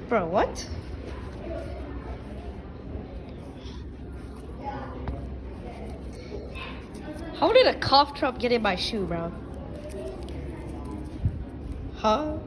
Bro, what? How did a cough drop get in my shoe, bro? Huh?